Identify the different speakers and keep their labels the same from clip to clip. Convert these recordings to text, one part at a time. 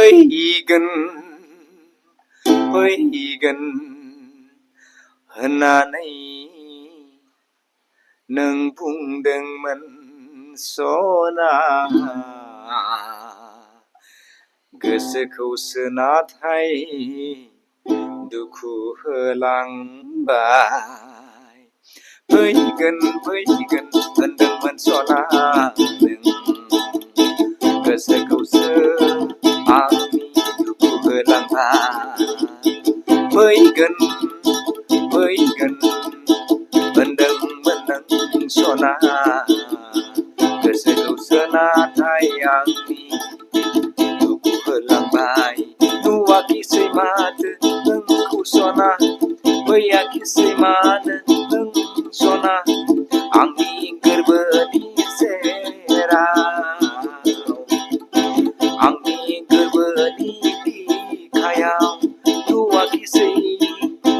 Speaker 1: फैगोन फैगोन होननानै नों बुंदोंमोन सना गोसोखौसो नाथाय दुखु होलांबाय फैगोन फैगोन होनदोंमोन सना नों गोसोखौसो आंनि दुखु होलांबाय फैगोन फैगोन होनदोंमोन नों सना गोसोखौसो नाथाय आंनि दुखु होलांबाय नुवाखिसै माथो नोंखौ सना फैयाखिसै मानो नों सना आंनि गोरबोनि सेराव आंनि गोरबोनि बिखायाव नुवाखिसै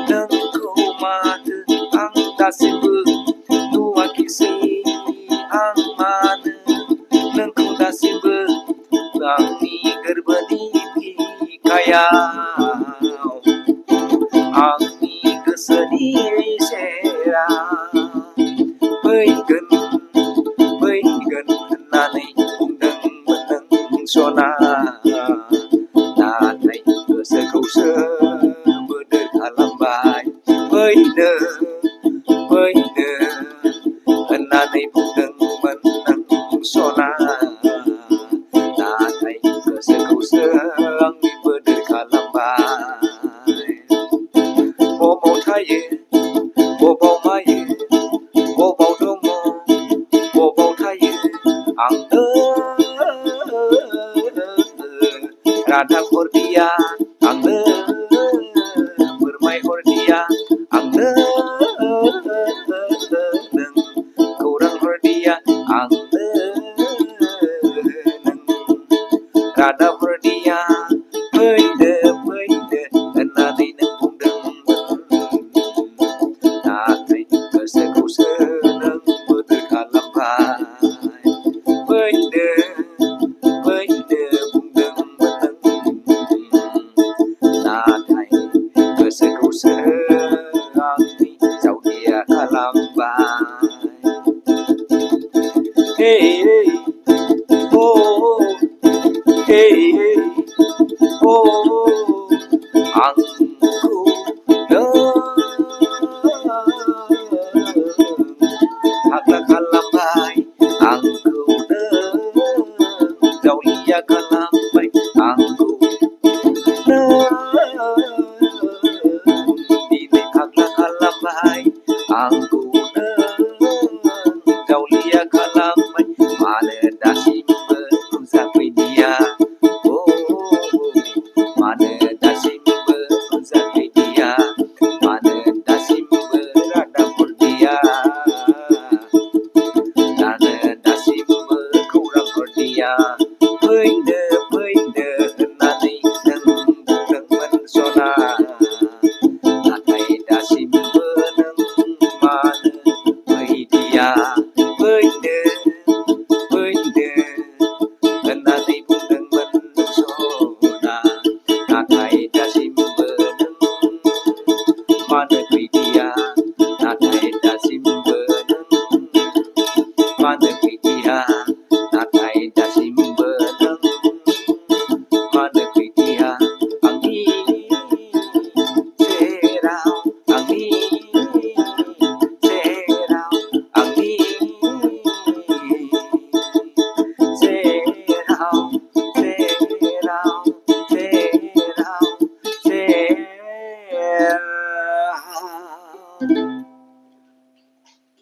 Speaker 1: नोंखौ माथो आं दासिमबो नुवाखिसै आं मानो नोंखौ दासिमबो आंनि गोरबोनि बिखायाव आंनि गोसोनि सेराव फैगोन फैगोन होननानै बुंदोंमोन नों सना नाथाय गोसोखौसो बोदोर खालामबाय फैनो फैनो होननानै बुंदोंमोन नों सना नाथाय गोसोखौसो आंनि बोदोर खालामबाय बबाव थायो बबाव मायो बबाव दङ बबाव थायो आंनो रादाब हरदिया आंनो फोरमायहरदिया आंनो नों खौरां हरदिया आंनो नों रादाब हरदिया फैदो फैदो होननानै नों बुंदोंमोन नाथाय गोसोखौसो नों बोदोर खालामबाय फैदो फैदो बुंदोंमोन नों नाथाय गोसोखौसो आंनि जावलिया खालामबाय हे ओ हे ओ आंखौ नों फाग्ला खालामबाय आंखौ नों जावलिया खालामबाय